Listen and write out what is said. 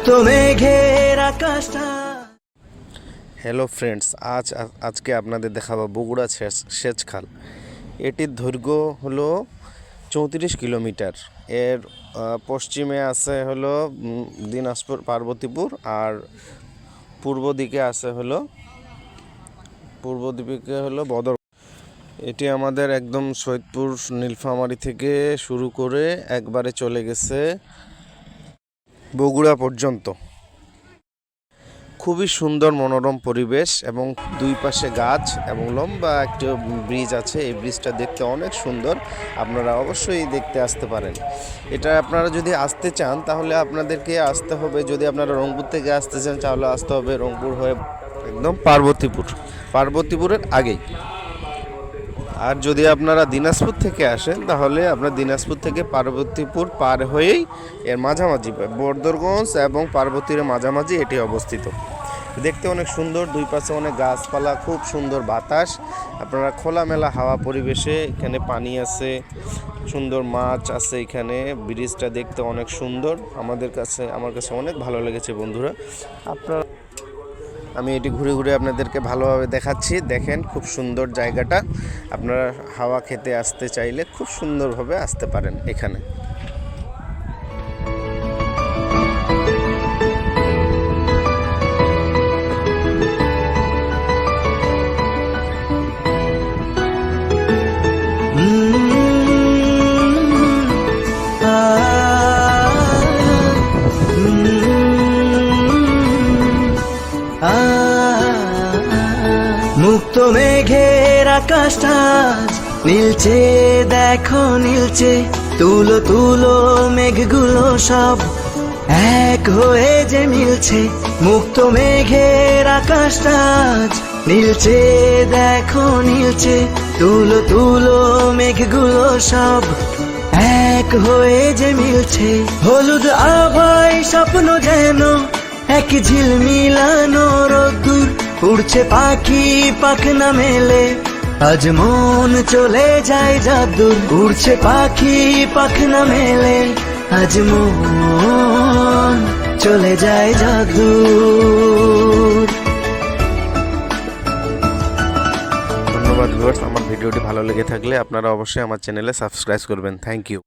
মুক্ত মেঘের আকাশটা। হ্যালো ফ্রেন্ডস, আজকে আপনাদের দেখাবো বগুড়া সেচ খাল। এটির দৈর্ঘ্য হলো 34 কিলোমিটার। এর পশ্চিমে আছে হলো দিনাজপুর পার্বতীপুর, আর পূর্ব দিকে হলো বদর। এটি আমাদের একদম সৈয়দপুর নীলফামারী থেকে শুরু করে একবারে চলে গেছে বগুড়া পর্যন্ত। খুবই সুন্দর মনোরম পরিবেশ এবং দুই পাশে গাছ এবং লম্বা একটা ব্রিজ আছে। এই ব্রিজটা দেখতে অনেক সুন্দর, আপনারা অবশ্যই দেখতে আসতে পারেন। এটা আপনারা যদি আসতে চান তাহলে আপনাদেরকে আসতে হবে, যদি আপনারা রংপুর থেকে আসতে চান তাহলে আসতে হবে রংপুর হয়ে একদম পার্বতীপুরের আগেই। আর যদি আপনারা দিনাজপুর থেকে আসেন তাহলে আপনার দিনাজপুর থেকে পার্বতীপুর পার হয়েই এর মাঝামাঝি বদরগঞ্জ এবং পার্বতীর মাঝামাঝি এটি অবস্থিত। দেখতে অনেক সুন্দর, দুই পাশে অনেক গাছপালা, খুব সুন্দর বাতাস। আপনারা খোলামেলা হাওয়া পরিবেশে, এখানে পানি আছে, সুন্দর মাছ আছে। এখানে ব্রিজটা দেখতে অনেক সুন্দর, আমার কাছে অনেক ভালো লেগেছে বন্ধুরা। আমি এটি ঘুরে ঘুরে আপনাদেরকে ভালোভাবে দেখাচ্ছি। দেখেন খুব সুন্দর জায়গাটা। আপনারা হাওয়া খেতে আসতে চাইলে খুব সুন্দরভাবে আসতে পারেন এখানে। মুক্ত মেঘের আকাশটা নীলচে, দেখো নীলচে। তুলো তুলো মেঘগুলো সব এক হয়ে যে মিলছে। মুক্ত মেঘের আকাশটা নীলচে, দেখো নীলচে। তুলো তুলো মেঘগুলো সব এক হয়ে যে মিলছে। হলুদ আভায় স্বপ্ন যেন এক ঝিলমিলানো রোদ্দুর। উড়ছে পাখি পাখনা মেলে, আজ মন চলে যায় যাদুর। উড়ছে পাখি পাখনা মেলে, আজ মন চলে যায় যাদুর। ধন্যবাদ ভিউয়ার্স, আমার ভিডিওটি ভালো লেগে থাকলে আপনারা অবশ্যই আমার চ্যানেলে সাবস্ক্রাইব করবেন। Thank you.